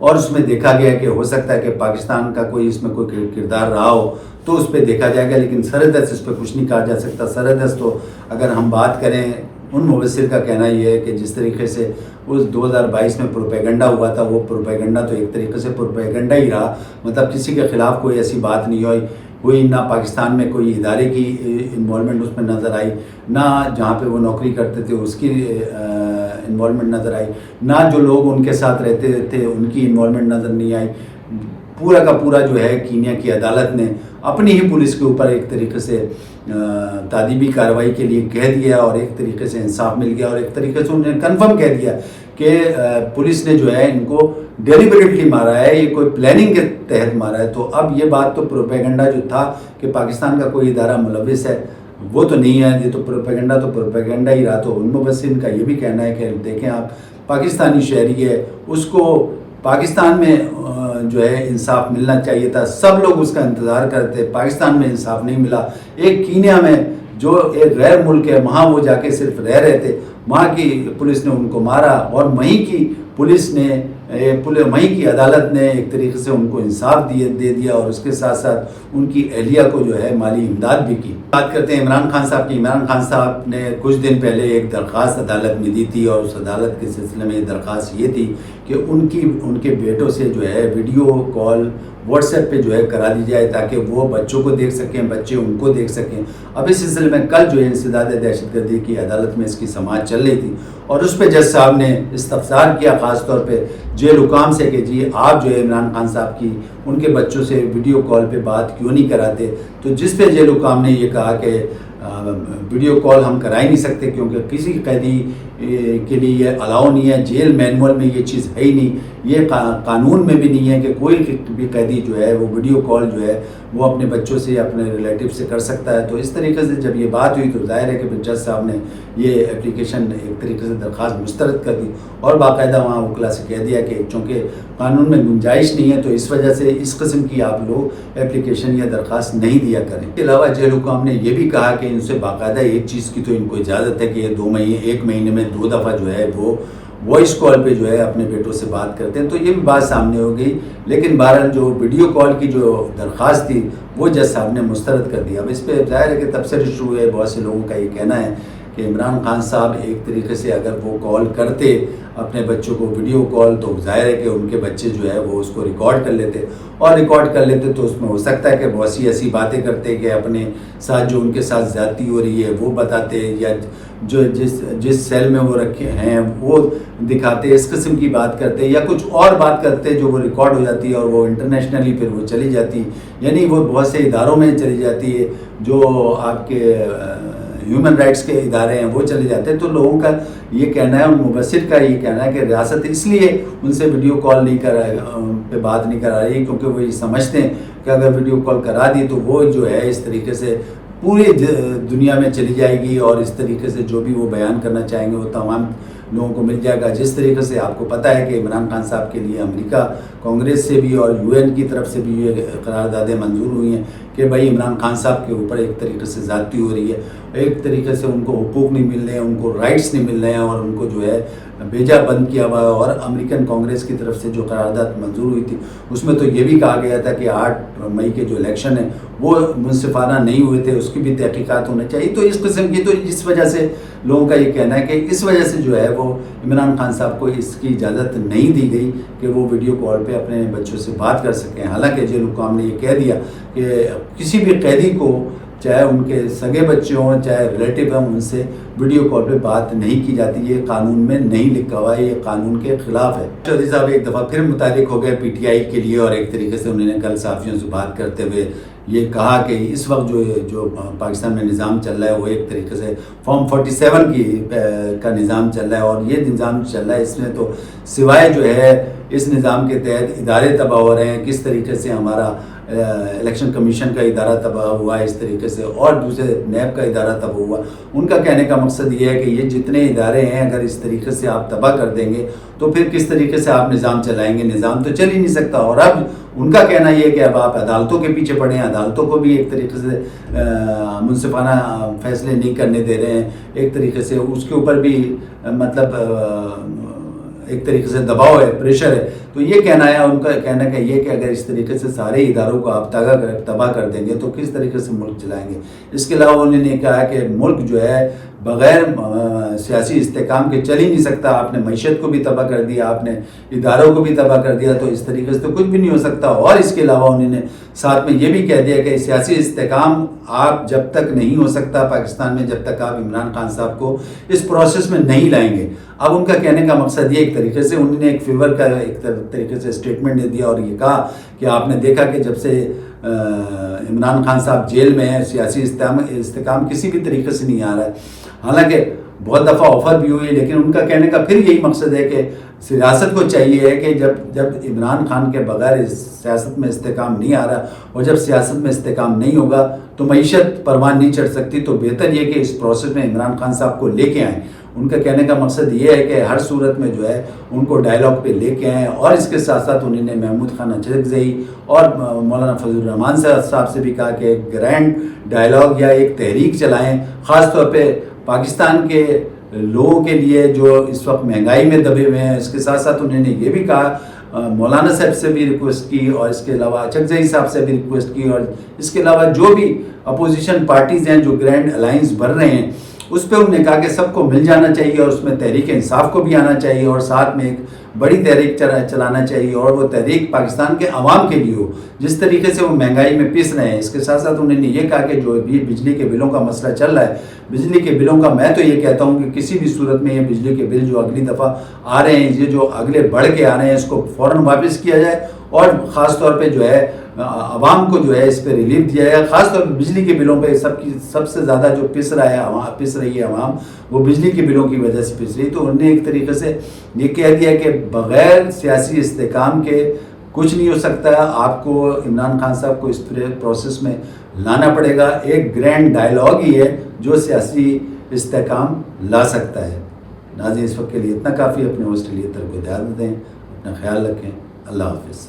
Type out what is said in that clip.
اور اس میں دیکھا گیا کہ ہو سکتا ہے کہ پاکستان کا کوئی اس میں کوئی کردار رہا ہو تو اس پہ دیکھا جائے گا، لیکن سرحدست اس پہ کچھ نہیں کہا جا سکتا۔ سرحدست تو اگر ہم بات کریں ان مبصر کا کہنا یہ ہے کہ جس طریقے سے اس 2022 میں پروپیگنڈا ہوا تھا، وہ پروپیگنڈا تو ایک طریقے سے پروپیگنڈا ہی رہا، مطلب کسی کے خلاف کوئی ایسی بات نہیں ہوئی، نہ پاکستان میں کوئی ادارے کی انوالومنٹ اس میں نظر آئی، نہ جہاں پہ وہ نوکری کرتے تھے اس کی انوالومنٹ نظر آئی، نہ جو لوگ ان کے ساتھ رہتے تھے ان کی انوالومنٹ نظر نہیں آئی۔ پورا کا پورا جو ہے کینیا کی عدالت نے اپنی ہی پولیس کے اوپر ایک طریقے سے تعدیبی کارروائی کے لیے کہہ دیا اور ایک طریقے سے انصاف مل گیا، اور ایک طریقے سے انہوں نے کنفرم کہہ دیا کہ پولیس نے جو ہے ان کو ڈیلیبریٹلی مارا ہے، یہ کوئی پلاننگ کے تحت مارا ہے۔ تو اب یہ بات تو پروپیگنڈا جو تھا کہ پاکستان کا کوئی ادارہ ملوث ہے وہ تو نہیں ہے، یہ تو پروپیگنڈا ہی رہا۔ تو ان مبصرین کا یہ بھی کہنا ہے کہ دیکھیں آپ پاکستانی شہری ہے، اس کو پاکستان میں جو ہے انصاف ملنا چاہیے تھا، سب لوگ اس کا انتظار کرتے، پاکستان میں انصاف نہیں ملا۔ ایک کینیا میں جو ایک غیر ملک ہے وہاں وہ جا کے صرف رہ رہے تھے، وہاں کی پولیس نے ان کو مارا، اور وہیں کی پولیس نے وہیں کی عدالت نے ایک طریقے سے ان کو انصاف دے دیا، اور اس کے ساتھ ساتھ ان کی اہلیہ کو جو ہے مالی امداد بھی کی۔ بات کرتے ہیں عمران خان صاحب کی۔ عمران خان صاحب نے کچھ دن پہلے ایک درخواست عدالت میں دی تھی، اور اس عدالت کے سلسلے میں درخواست یہ تھی کہ ان کے بیٹوں سے جو ہے ویڈیو کال واٹس ایپ پہ جو ہے کرا دی جائے تاکہ وہ بچوں کو دیکھ سکیں، بچے ان کو دیکھ سکیں۔ اب اس سلسلے میں کل جو ہے انسداد دہشت گردی کی عدالت میں اس کی سماعت چل رہی تھی، اور اس پہ جج صاحب نے استفسار کیا خاص طور پہ جیل حکام سے کہ جی آپ جو ہے عمران خان صاحب کی ان کے بچوں سے ویڈیو کال پہ بات کیوں نہیں کراتے، تو جس پہ جیل حکام نے یہ کہا کہ ویڈیو کال ہم کرا ہی نہیں سکتے کیونکہ کسی قیدی کے لیے یہ الاؤ نہیں ہے، جیل مینول میں یہ چیز ہے ہی نہیں، یہ قانون میں بھی نہیں ہے کہ کوئی بھی قیدی جو ہے وہ ویڈیو کال جو ہے وہ اپنے بچوں سے یا اپنے ریلیٹیو سے کر سکتا ہے۔ تو اس طریقے سے جب یہ بات ہوئی تو ظاہر ہے کہ جج صاحب نے یہ اپلیکیشن ایک طریقے سے درخواست مسترد کر دی، اور باقاعدہ وہاں وکلا سے کہہ دیا کہ چونکہ قانون میں گنجائش نہیں ہے تو اس وجہ سے اس قسم کی آپ لوگ اپلیکیشن یا درخواست نہیں دیا کریں۔ اس کے علاوہ جیل حکام نے یہ بھی کہا کہ ان سے باقاعدہ ایک چیز کی تو ان کو اجازت ہے کہ یہ ایک مہینے میں 2 دفعہ جو ہے وہ وائس کال پہ جو ہے اپنے بیٹوں سے بات کرتے ہیں، تو یہ بھی بات سامنے ہو گئی۔ لیکن بہرحال جو ویڈیو کال کی جو درخواست تھی وہ جج صاحب نے مسترد کر دیا۔ اب اس پہ ظاہر ہے کہ تبصرے شروع ہوئے، بہت سے لوگوں کا یہ کہنا ہے کہ عمران خان صاحب ایک طریقے سے اگر وہ کال کرتے اپنے بچوں کو ویڈیو کال تو ظاہر ہے کہ ان کے بچے جو ہے وہ اس کو ریکارڈ کر لیتے، اور ریکارڈ کر لیتے تو اس میں ہو سکتا ہے کہ بہت سی ایسی باتیں کرتے کہ اپنے ساتھ جو ان کے ساتھ زیادتی ہو رہی ہے وہ بتاتے، یا جو جس سیل میں وہ رکھے ہیں وہ دکھاتے، اس قسم کی بات کرتے، یا کچھ اور بات کرتے جو وہ ریکارڈ ہو جاتی ہے اور وہ انٹرنیشنلی پھر وہ چلی جاتی، یعنی وہ بہت سے اداروں میں چلی جاتی ہے، جو آپ کے ہیومن رائٹس کے ادارے ہیں وہ چلے جاتے ہیں۔ تو لوگوں کا یہ کہنا ہے، ان مبصر کا یہ کہنا ہے کہ ریاست اس لیے ان سے ویڈیو کال نہیں پہ بات نہیں کرا رہی کیونکہ وہ یہ سمجھتے ہیں کہ اگر ویڈیو کال کرا دی تو وہ جو ہے اس طریقے سے پوری دنیا میں چلی جائے گی، اور اس طریقے سے جو بھی وہ بیان کرنا چاہیں گے وہ تمام لوگوں کو مل جائے گا۔ جس طریقے سے آپ کو پتہ ہے کہ عمران خان صاحب کے لیے امریکہ کانگریس سے بھی اور UN کی طرف سے بھی یہ قراردادیں منظور ہوئی ہیں کہ بھائی عمران خان صاحب کے اوپر ایک طریقے سے زیادتی ہو رہی ہے، ایک طریقے سے ان کو حقوق نہیں مل رہے ہیں، ان کو رائٹس نہیں مل رہے ہیں، اور ان کو جو ہے بھیجا بند کیا ہوا ہے۔ اور امریکن کانگریس کی طرف سے جو قرارداد منظور ہوئی تھی اس میں تو یہ بھی کہا گیا تھا کہ 8 مئی کے جو الیکشن ہیں وہ منصفانہ نہیں ہوئے تھے، اس کی بھی تحقیقات ہونا چاہیے۔ تو اس قسم کی، تو اس وجہ سے لوگوں کا یہ کہنا ہے کہ اس وجہ سے جو ہے وہ عمران خان صاحب کو اس کی اجازت نہیں دی گئی کہ وہ ویڈیو کال پہ اپنے بچوں سے بات کر سکیں۔ حالانکہ جیل حکام نے یہ کہہ دیا کہ کسی بھی قیدی کو، چاہے ان کے سگے بچے ہوں چاہے ریلیٹیو ہوں، ان سے ویڈیو کال پہ بات نہیں کی جاتی، یہ قانون میں نہیں لکھا ہوا ہے، یہ قانون کے خلاف ہے۔ چودھری صاحب ایک دفعہ پھر متعلق ہو گئے PTI کے لیے، اور ایک طریقے سے انہوں نے کل صحافیوں سے بات کرتے ہوئے یہ کہا کہ اس وقت جو پاکستان میں نظام چل رہا ہے وہ ایک طریقے سے فارم 47 کا نظام چل رہا ہے، اور یہ نظام چل رہا ہے اس میں تو سوائے جو ہے اس نظام کے تحت ادارے تباہ ہو رہے ہیں، کس طریقے سے ہمارا الیکشن کمیشن کا ادارہ تباہ ہوا ہے اس طریقے سے، اور دوسرے نیب کا ادارہ تباہ ہوا۔ ان کا کہنے کا مقصد یہ ہے کہ یہ جتنے ادارے ہیں اگر اس طریقے سے آپ تباہ کر دیں گے تو پھر کس طریقے سے آپ نظام چلائیں گے، نظام تو چل ہی نہیں سکتا۔ اور اب ان کا کہنا یہ ہے کہ اب آپ عدالتوں کے پیچھے پڑے ہیں، عدالتوں کو بھی ایک طریقے سے منصفانہ فیصلے نہیں کرنے دے رہے ہیں، ایک طریقے سے اس کے اوپر بھی مطلب ایک طریقے سے دباؤ ہے، پریشر ہے. تو یہ کہنا ہے ان کا، کہنا کہ یہ کہ اگر اس طریقے سے سارے اداروں کو آپ تباہ کر دیں گے تو کس طریقے سے ملک چلائیں گے. اس کے علاوہ انہوں نے کہا کہ ملک جو ہے بغیر سیاسی استحکام کے چل ہی نہیں سکتا. آپ نے معیشت کو بھی تباہ کر دیا، آپ نے اداروں کو بھی تباہ کر دیا، تو اس طریقے سے تو کچھ بھی نہیں ہو سکتا. اور اس کے علاوہ انہوں نے ساتھ میں یہ بھی کہہ دیا کہ سیاسی استحکام آپ جب تک نہیں ہو سکتا پاکستان میں جب تک آپ عمران خان صاحب کو اس پروسیس میں نہیں لائیں گے. اب ان کا کہنے کا مقصد یہ ایک طریقے سے انہوں نے ایک فیور کا ایک طریقے سے اسٹیٹمنٹ دے دیا اور یہ کہا کہ آپ نے دیکھا کہ جب سے عمران خان صاحب جیل میں ہیں سیاسی استحکام کسی بھی طریقے سے نہیں آ رہا ہے. حالانکہ بہت دفعہ آفر بھی ہوئی، لیکن ان کا کہنے کا پھر یہی مقصد ہے کہ ریاست کو چاہیے ہے کہ جب عمران خان کے بغیر سیاست میں استحکام نہیں آ رہا اور جب سیاست میں استحکام نہیں ہوگا تو معیشت پروان نہیں چڑھ سکتی. تو بہتر یہ کہ اس پروسیس میں عمران خان صاحب کو لے کے آئیں. ان کا کہنے کا مقصد یہ ہے کہ ہر صورت میں جو ہے ان کو ڈائلاگ پہ لے کے آئیں. اور اس کے ساتھ ساتھ انہوں نے محمود خان اچرکزئی اور مولانا فضل الرحمان صاحب سے بھی کہا کہ ایک گرینڈ ڈائلاگ یا ایک تحریک چلائیں، خاص طور پہ پاکستان کے لوگوں کے لیے جو اس وقت مہنگائی میں دبے ہوئے ہیں. اس کے ساتھ ساتھ انہوں نے یہ بھی کہا، مولانا صاحب سے بھی ریکویسٹ کی اور اس کے علاوہ اچرکزئی صاحب سے بھی ریکویسٹ کی، اور اس کے علاوہ جو بھی اپوزیشن پارٹیز ہیں جو گرینڈ الائنس بن رہے ہیں اس پہ انہوں نے کہا کہ سب کو مل جانا چاہیے اور اس میں تحریک انصاف کو بھی آنا چاہیے اور ساتھ میں ایک بڑی تحریک چلانا چاہیے اور وہ تحریک پاکستان کے عوام کے لیے ہو جس طریقے سے وہ مہنگائی میں پس رہے ہیں. اس کے ساتھ ساتھ انہوں نے یہ کہا کہ جو بھی بجلی کے بلوں کا مسئلہ چل رہا ہے، بجلی کے بلوں کا میں تو یہ کہتا ہوں کہ کسی بھی صورت میں یہ بجلی کے بل جو اگلی دفعہ آ رہے ہیں، یہ جو اگلے بڑھ کے آ رہے ہیں، اس کو فوراً واپس کیا جائے اور خاص طور پہ جو ہے عوام کو جو ہے اس پہ ریلیف دیا جائے. خاص طور پہ بجلی کے بلوں پہ سب سے زیادہ جو پس رہی ہے عوام، وہ بجلی کے بلوں کی وجہ سے پس رہی. تو انہوں نے ایک طریقے سے یہ کہہ دیا کہ بغیر سیاسی استحکام کے کچھ نہیں ہو سکتا. آپ کو عمران خان صاحب کو اس پروسیس میں لانا پڑے گا. ایک گرینڈ ڈائلاگ ہی ہے جو سیاسی استحکام لا سکتا ہے. ناظرین، اس وقت کے لیے اتنا کافی. اپنے ہوسٹ لیے طرف کو دھیان دیں، اپنا خیال رکھیں. اللہ حافظ.